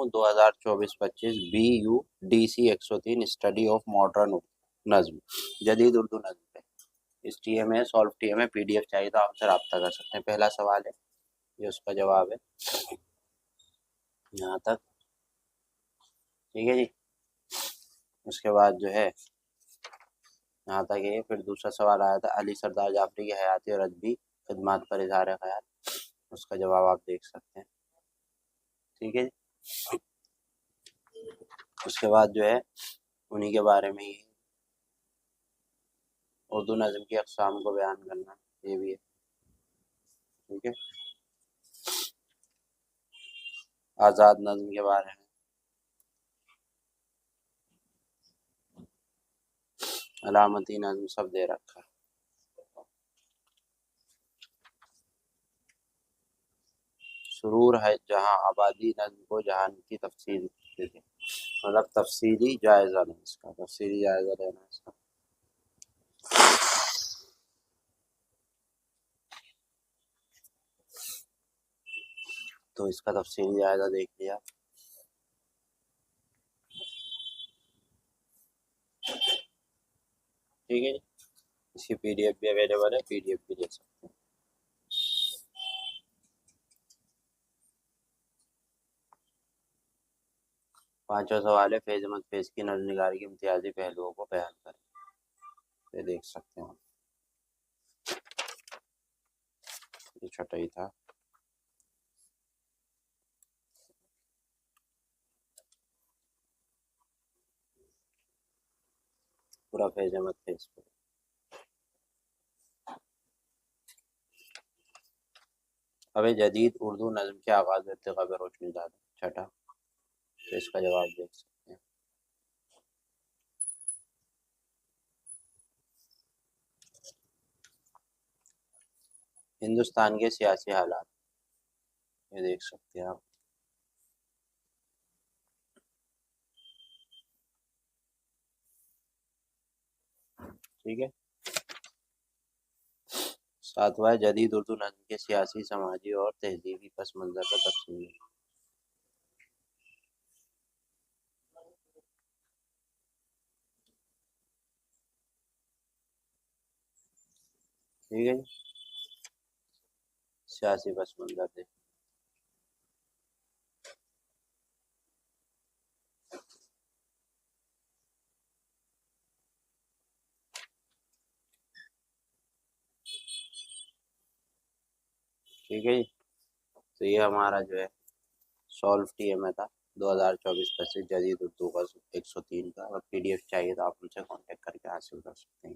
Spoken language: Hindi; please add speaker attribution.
Speaker 1: हूँ 2024-25 BUDC 103 स्टडी ऑफ मॉडर्न नज्म, जदीद उर्दू नज्म पे। इस TM है, सॉल्व TM है, PDF चाहिए तो आपसे रब्ता कर सकते हैं। पहला सवाल है, ये उसका जवाब है यहाँ तक, ठीक है जी। उसके बाद जो है यहाँ तक ये, फिर दूसरा सवाल आया था अली सरदार जाफरी की हयाती और अदबी खिदमात पर इजहार ख्याल, उसका जवाब आप देख सकते हैं, ठीक है जी। उसके बाद जो है उन्हीं के बारे में ही उर्दू नज़म की अक़साम को बयान करना, ये भी है, ठीक है। आज़ाद नज़म के बारे में, अलामती नज़म सब दे रखा है। सुरूर है जहाँ आबादी नज़म को जहान की तफसील देते, मतलब तफसीली जायज़ा लें इसका, तफसीली जायज़ा लेना इसका। तो इसका तफसीली जायज़ा देख लिया, ठीक है। इसकी PDF भी अवेलेबल है, PDF भी देख सकते हैं। पांचवा सवाल है फैज़ अहमद फैज़ की नज़्म निगारी के इम्तियाजी पहलुओं को बयान करें, ये देख सकते हैं। ये छोटा ही था। पूरा फैज़ अहमद फैज़ पे। अब जदीद उर्दू नज़म के आगाज़ इर्तिक़ा पे रोशनी डालें, छठा, तो इसका जवाब देख सकते हैं। हिंदुस्तान के सियासी हालात, ये देख सकते हैं आप, ठीक है। सातवां जदीद उर्दू नज़म के सियासी, समाजी और तहजीबी पस मंज़र का तफसील, ठीक है। सियासी पस मंज़र दे, ठीक है जी। तो ये हमारा जो है सॉल्व TM था 2024-25 जदीद उर्दू का 103 का। अगर PDF चाहिए तो आप उनसे कांटेक्ट करके हासिल कर सकते हैं।